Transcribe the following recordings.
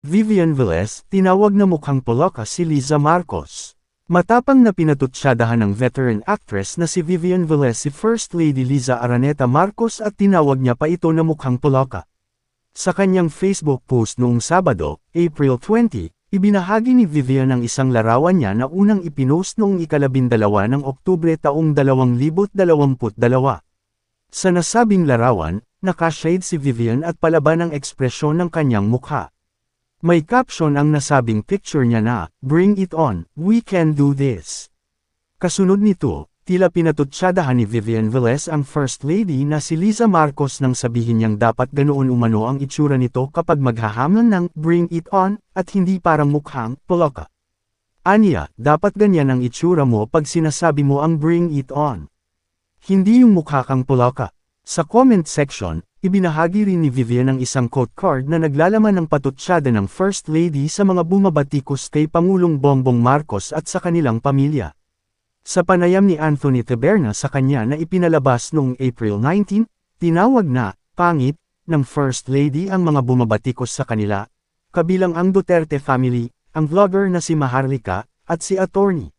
Vivian Velez, tinawag na mukhang poloka si Liza Marcos. Matapang na pinatutsyadahan ng veteran actress na si Vivian Velez si First Lady Liza Araneta Marcos at tinawag niya pa ito na mukhang poloka. Sa kanyang Facebook post noong Sabado, April 20, ibinahagi ni Vivian ang isang larawan niya na unang ipinost noong ika-12 ng Oktubre taong 2022. Sa nasabing larawan, nakashade si Vivian at palaban ang ekspresyon ng kanyang mukha. May caption ang nasabing picture niya na, "Bring it on, we can do this." Kasunod nito, tila pinatutsyadahan ni Vivian Velez ang First Lady na si Liza Marcos nang sabihin niyang dapat ganoon umano ang itsura nito kapag maghahamon ng "Bring it on" at hindi parang mukhang poloka. Aniya, dapat ganyan ang itsura mo pag sinasabi mo ang "Bring it on." Hindi yung mukha kang poloka. Sa comment section, ibinahagi rin ni Vivian ang isang quote card na naglalaman ng patutsyada ng First Lady sa mga bumabatikos kay Pangulong Bongbong Marcos at sa kanilang pamilya. Sa panayam ni Anthony Taberna sa kanya na ipinalabas noong April 19, tinawag na "pangit" ng First Lady ang mga bumabatikos sa kanila, kabilang ang Duterte family, ang vlogger na si Maharlika, at si Attorney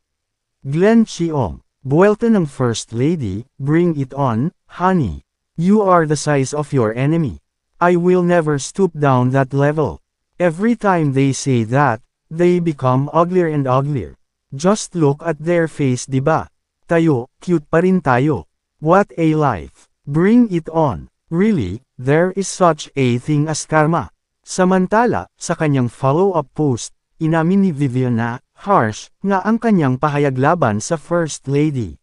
Glenn Chiong. Buwelta ng First Lady, "Bring it on, honey. You are the size of your enemy. I will never stoop down that level. Every time they say that, they become uglier and uglier. Just look at their face, diba? Tayo, cute pa rin tayo. What a life. Bring it on. Really, there is such a thing as karma." Samantala, sa kanyang follow-up post, inamin ni Vivian na harsh nga ang kanyang pahayag laban sa First Lady.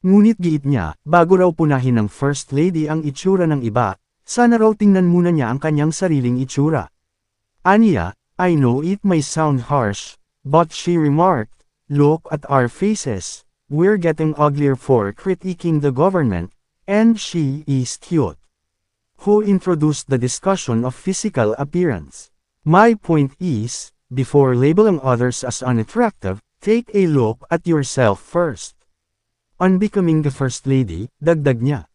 Ngunit giit niya, bago raw punahin ng First Lady ang itsura ng iba, sana raw tingnan muna niya ang kanyang sariling itsura. Aniya, "I know it may sound harsh, but," she remarked, "look at our faces. We're getting uglier for critiquing the government, and she is cute." Who introduced the discussion of physical appearance? My point is, before labeling others as unattractive, take a look at yourself first. On becoming the First Lady, dagdag niya,